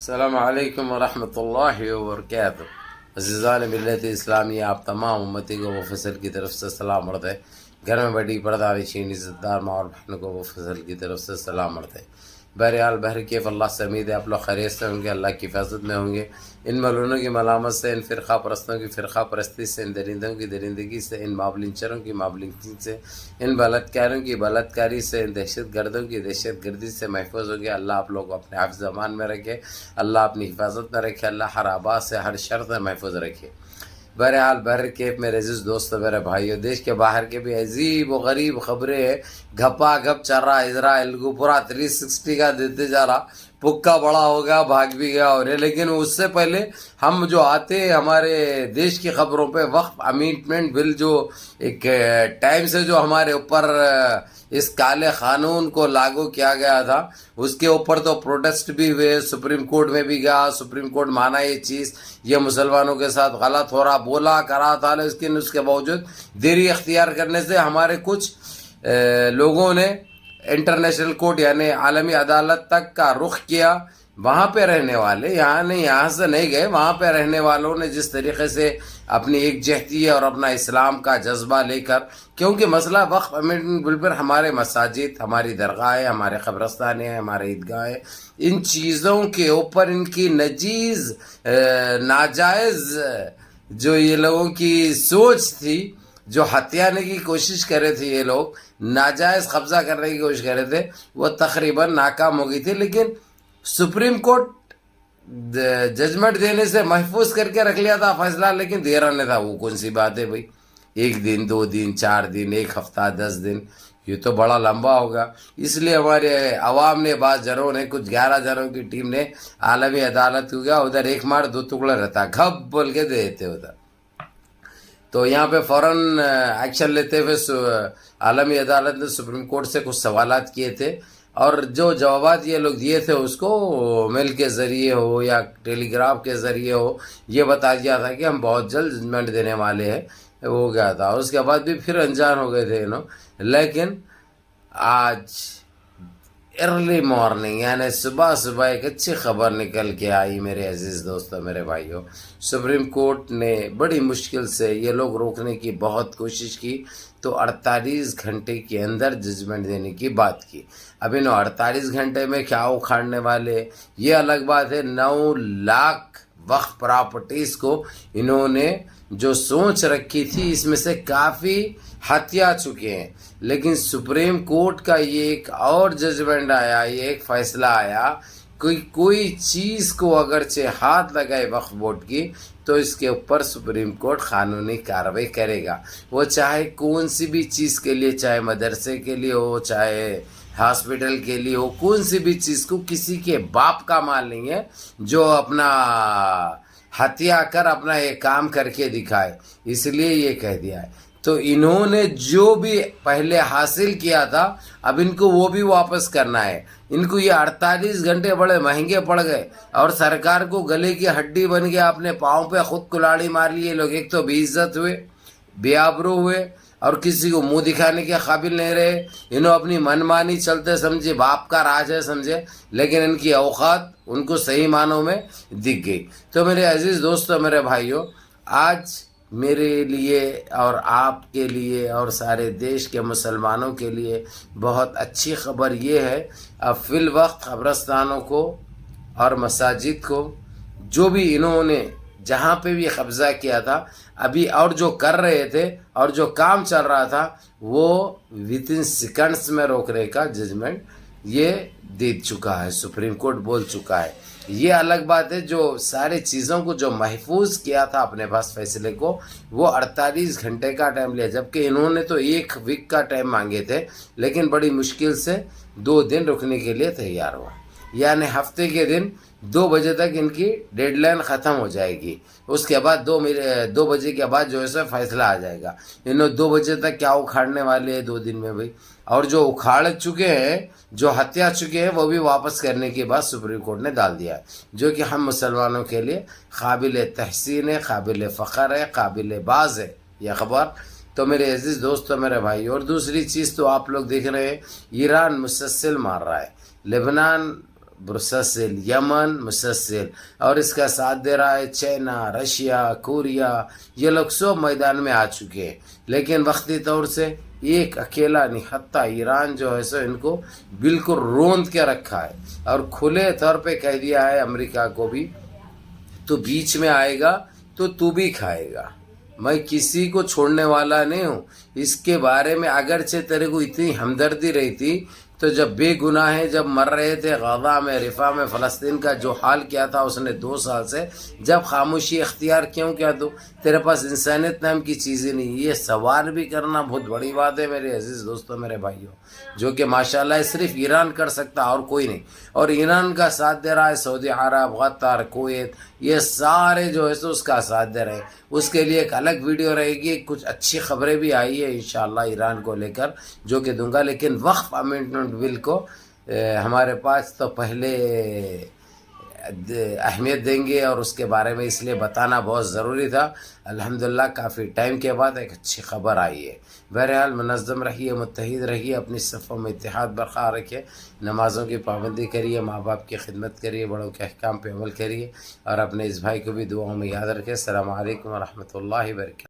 السلام علیکم ورحمۃ اللہ وبرکاتہ۔ عزیزان ملت اسلامی، آپ تمام امتی کو وہ فصل کی طرف سے سلام عرض ہے۔ گھر میں بڑی پردہ نشین عزت دار ماں اور بہنوں کو وہ فصل کی طرف سے سلام عرض ہے۔ بہرحال بہرکیف اللہ سے امید ہے آپ لوگ خیریت سے ہوں گے، اللہ کی حفاظت میں ہوں گے۔ ان ملعونوں کی ملامت سے، ان فرقہ پرستوں کی فرقہ پرستی سے، ان درندوں کی درندگی سے، ان مابلنچروں کی مابلنچی سے، ان بلاتکاروں کی بلاتکاری سے، ان دہشت گردوں کی دہشت گردی سے محفوظ ہو گیا۔ اللہ آپ لوگ کو اپنے حفظ امان میں رکھے، اللہ اپنی حفاظت میں رکھے، اللہ ہر آباد سے ہر شر سے محفوظ رکھے۔ بہرحال بہرکیف میرے عزیز دوستو، میرے بھائیو، دیش کے باہر کے بھی عجیب و غریب خبریں ہیں۔ گھپا گھپ چل رہا اسرائیل کو پورا 360 کا دیتے جا رہا، پکا بڑا ہو گیا، بھاگ بھی گیا اور لیکن اس سے پہلے ہم جو آتے ہمارے دیش کی خبروں پہ، وقف امینڈمنٹ بل جو ایک ٹائم سے جو ہمارے اوپر اس کالے قانون کو لاگو کیا گیا تھا، اس کے اوپر تو پروٹیسٹ بھی ہوئے، سپریم کورٹ میں بھی گیا، سپریم کورٹ مانا یہ چیز یہ مسلمانوں کے ساتھ غلط ہو رہا، بولا کرا تھا، لیکن اس کے باوجود دیری اختیار کرنے سے ہمارے کچھ لوگوں نے انٹرنیشنل کورٹ یعنی عالمی عدالت تک کا رخ کیا۔ وہاں پہ رہنے والے یہاں سے نہیں گئے، وہاں پہ رہنے والوں نے جس طریقے سے اپنی ایک جہتی اور اپنا اسلام کا جذبہ لے کر، کیونکہ مسئلہ وقف امینڈمنٹ بل پر ہمارے مساجد، ہماری درگاہیں، ہمارے قبرستان ہیں، ہمارے عیدگاہیں، ان چیزوں کے اوپر ان کی نجیز ناجائز جو یہ لوگوں کی سوچ تھی، جو ہتھیانے کی کوشش کر رہے تھے، یہ لوگ ناجائز قبضہ کرنے کی کوشش کر رہے تھے، وہ تقریباً ناکام ہو گئی تھی۔ لیکن سپریم کورٹ ججمنٹ دینے سے محفوظ کر کے رکھ لیا تھا فیصلہ، لیکن دے رہا نہیں تھا۔ وہ کون سی بات ہے بھائی، 1 دن 2 دن 4 دن 1 ہفتہ 10 دن، یہ تو بڑا لمبا ہوگا۔ اس لیے ہمارے عوام نے، بعض جنوں نے، کچھ 11 جنوں کی ٹیم نے عالمی عدالت کو گیا، ادھر 1 مار 2 ٹکڑا رہتا، گھپ بول کے دے دیتے ادھر۔ تو یہاں پہ فوراً ایکشن لیتے ہوئے عالمی عدالت نے سپریم کورٹ سے کچھ سوالات کیے تھے، اور جو جوابات یہ لوگ دیے تھے اس کو میل کے ذریعے ہو یا ٹیلی گراف کے ذریعے ہو، یہ بتا دیا تھا کہ ہم بہت جلد ججمنٹ دینے والے ہیں، ہو گیا تھا۔ اس کے بعد بھی پھر انجان ہو گئے تھے لیکن آج ارلی مارننگ یعنی صبح ایک اچھی خبر نکل کے آئی میرے عزیز دوستو، میرے بھائیوں۔ سپریم کورٹ نے بڑی مشکل سے یہ لوگ روکنے کی بہت کوشش کی، تو 48 گھنٹے کے اندر ججمنٹ دینے کی بات کی۔ اب انہوں 48 گھنٹے میں کیا اکھاڑنے والے، یہ الگ بات ہے۔ 9 لاکھ وقف پراپرٹیز کو انہوں نے جو سوچ رکھی تھی، اس میں سے کافی ہتھیا چکے ہیں۔ لیکن سپریم کورٹ کا یہ ایک اور ججمنٹ آیا، یہ ایک فیصلہ آیا، کوئی چیز کو اگرچہ ہاتھ لگائے وقف بورڈ کی تو اس کے اوپر سپریم کورٹ قانونی کارروائی کرے گا۔ وہ چاہے کون سی بھی چیز کے لیے، چاہے مدرسے کے لیے ہو، چاہے ہاسپٹل کے لیے ہو، کون سی بھی چیز کو، کسی کے باپ کا مال نہیں ہے جو اپنا ہتھیا کر اپنا یہ کام کر کے دکھائے، اس لیے یہ کہہ دیا ہے۔ تو انہوں نے جو بھی پہلے حاصل کیا تھا، اب ان کو وہ بھی واپس کرنا ہے۔ ان کو یہ 48 گھنٹے بڑے مہنگے پڑ گئے، اور سرکار کو گلے کی ہڈی بن گیا، اپنے پاؤں پہ خود کلاڑی مار لیے لوگ۔ ایک تو بے عزت ہوئے، بے آبرو ہوئے، اور کسی کو منہ دکھانے کے قابل نہیں رہے۔ انہوں اپنی من مانی چلتے سمجھے باپ کا راج ہے سمجھے، لیکن ان کی اوقات ان کو صحیح معنوں میں دکھ گئی۔ تو میرے عزیز دوستو، میرے بھائیوں، آج میرے لیے اور آپ کے لیے اور سارے دیش کے مسلمانوں کے لیے بہت اچھی خبر یہ ہے، اب فی الوقت قبرستانوں کو اور مساجد کو جو بھی انہوں نے جہاں پہ بھی قبضہ کیا تھا، ابھی اور جو کر رہے تھے اور جو کام چل رہا تھا، وہ within seconds میں روکنے کا ججمنٹ یہ دے چکا ہے، سپریم کورٹ بول چکا ہے۔ یہ الگ بات ہے، جو سارے چیزوں کو جو محفوظ کیا تھا اپنے پاس فیصلے کو، وہ 48 گھنٹے کا ٹائم لیا، جبکہ انہوں نے تو 1 ویک کا ٹائم مانگے تھے، لیکن بڑی مشکل سے 2 دن رکنے کے لیے تیار ہوا۔ یعنی ہفتے کے دن 2 بجے تک ان کی ڈیڈ لائن ختم ہو جائے گی، اس کے بعد 2 بجے کے بعد جو ہے فیصلہ آ جائے گا۔ انہوں 2 بجے تک کیا اکھاڑنے والے ہیں 2 دن میں بھائی، اور جو اکھاڑ چکے ہیں، جو ہتیا چکے ہیں، وہ بھی واپس کرنے کے بعد سپریم کورٹ نے ڈال دیا ہے، جو کہ ہم مسلمانوں کے لیے قابل تحسین ہے، قابل فخر ہے، قابل باز ہے یہ خبر۔ تو میرے عزیز دوستو، میرے بھائی، اور دوسری چیز تو آپ لوگ دیکھ رہے ہیں، ایران مسلسل مار رہا ہے، لبنان مسلسل یمن مسلسل، اور اس کا ساتھ دے رہا ہے چائنا، رشیا، کوریا، یہ لوگ سب میدان میں آ چکے ہیں، لیکن وقتی طور سے ایک اکیلا نہیں، حتیٰ ایران جو ہے سو ان کو بالکل روند کے رکھا ہے، اور کھلے طور پہ کہہ دیا ہے امریکہ کو بھی تو بیچ میں آئے گا تو بھی کھائے گا، میں کسی کو چھوڑنے والا نہیں ہوں۔ اس کے بارے میں اگرچہ تیرے کو اتنی ہمدردی رہی تھی تو جب بے گناہ جب مر رہے تھے غزہ میں، رفح میں، فلسطین کا جو حال کیا تھا اس نے 2 سال سے، جب خاموشی اختیار کیوں کیا؟ تو تیرے پاس انسانیت نام کی چیزیں نہیں۔ یہ سوال بھی کرنا بہت بڑی بات ہے میرے عزیز دوستوں، میرے بھائیوں، جو کہ ماشاءاللہ صرف ایران کر سکتا اور کوئی نہیں، اور ایران کا ساتھ دے رہا ہے سعودی عرب، قطر، کویت، یہ سارے جو ہے سو اس کا ساتھ دے رہے ہیں۔ اس کے لیے ایک الگ ویڈیو رہے گی، کچھ اچھی خبریں بھی آئی ہے انشاءاللہ ایران کو لے کر جو کہ دوں گا، لیکن وقف امینڈمنٹ بل کو ہمارے پاس تو پہلے اہمیت دیں گے، اور اس کے بارے میں اس لیے بتانا بہت ضروری تھا۔ الحمدللہ کافی ٹائم کے بعد ایک اچھی خبر آئی ہے۔ بہرحال منظم رہیے، متحد رہیے، اپنی صفوں میں اتحاد برقرار رکھیے، نمازوں کی پابندی کریے، ماں باپ کی خدمت کریے، بڑوں کے احکام پہ عمل کریے، اور اپنے اس بھائی کو بھی دعاؤں میں یاد رکھیں۔ السلام علیکم ورحمۃ اللہ وبرکاتہ۔